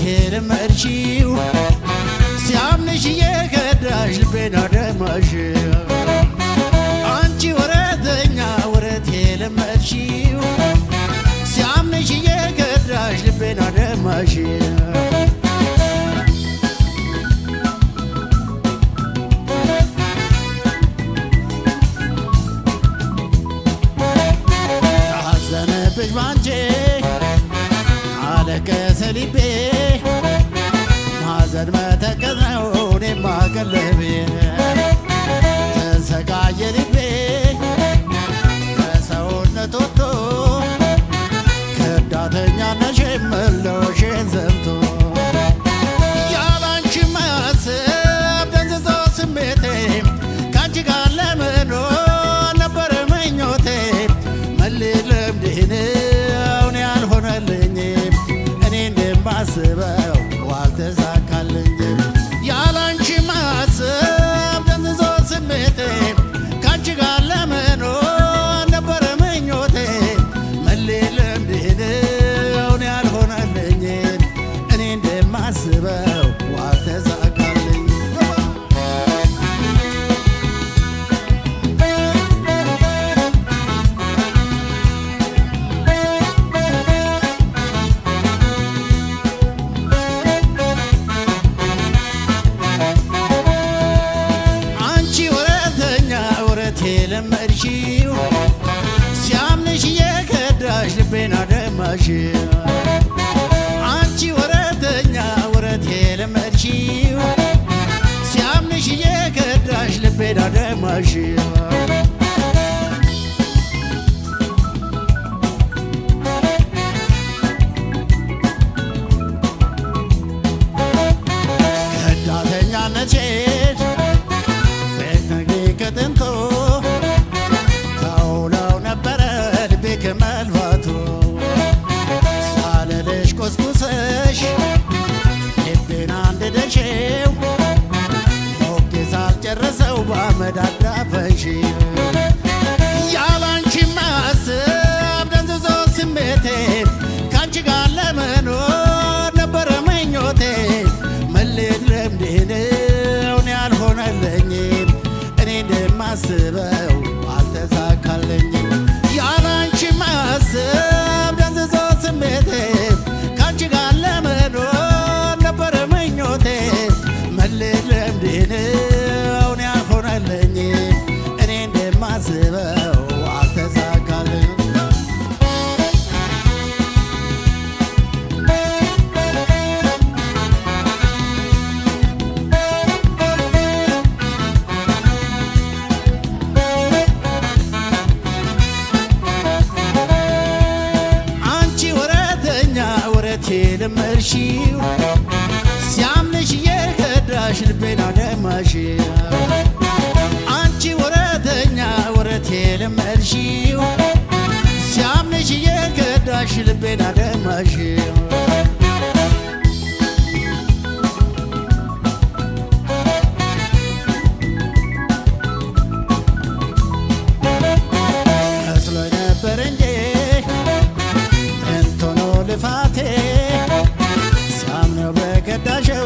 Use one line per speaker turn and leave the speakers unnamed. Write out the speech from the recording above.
የለመድሽው ሲያምንሽ የከዳሽ ልቤን አደማሽ አንቺ ወረተኛ ወረት የለመድሽው ሲያምንሽ የከዳሽ ልቤን አደማሽ ታዘነብሽ ባንቺ አለቀሰ ልቤ ማዘን መተከዝ ነው እኔማ ቀለቤ ተሰቃየ ልቤ ከሰውነት ወጥቶ ከዳተኛነሽ መለወሽን ዘምቶ ያላንቺ ማሰብ ደንዝዞ ስሜቴ ካንቺ ጋር ለመኖር ነበረ ምኞቴ መልለምድህ ነው ያልሆነልኝም እኔ እንደማስበው አልተሳካልኝም ያላንቺ ማሰብ ደንዝዞ ስሜቴ ካንቺ ጋር ለመኖር ነበረ ምኞቴ መልለምድህ ነው ያልሆነልኝም እኔ እንደማስበው አልተሳካልኝም የለመድሽው ሲያምንሽ የከዳሽ ልቤን አደማሽ አንቺ ወረተኛ ወረት የለመድሽው ሲያምንሽ የከዳሽ ልቤን አደማሽ ከዳተኛነትሽ በነግሬ ከጥንቶ ከመልፋቱ ሳለልሽ ቆስቁሰሽ ልቤን አንድደሽው ሞቄ ሳልጨረሰው በአመድ አዳፈሽው ያላንቺ ማሰብ ደንዝዞ ስሜቴ ካንቺ ጋር ለመኖር ነበረ ምኞቴ መሌት ለምዴ ነው ያልሆነልኝም እኔ እንደማስበው አልተሳካልኝም ያላንቺ ማሰብ ደንዝዞ ስሜቴ ካንቺ ጋር ለመኖር ነበረ ምኞቴ መሌት ለምዴ ነው ያልሆነልኝም እኔ እንደማስበው አልተሳካልኝም የለመድሽው ሲያምንሽ የከዳሽ ልቤን አደማሽ አንቺ ወረተኛ ወረት የለመድሽው ሲያምንሽ የከዳሽ ልቤን አደማሽ መስሎኝ ነበር እንጂ ጥንት ሆኖ ልፋቴ ሳምነው በከዳሽው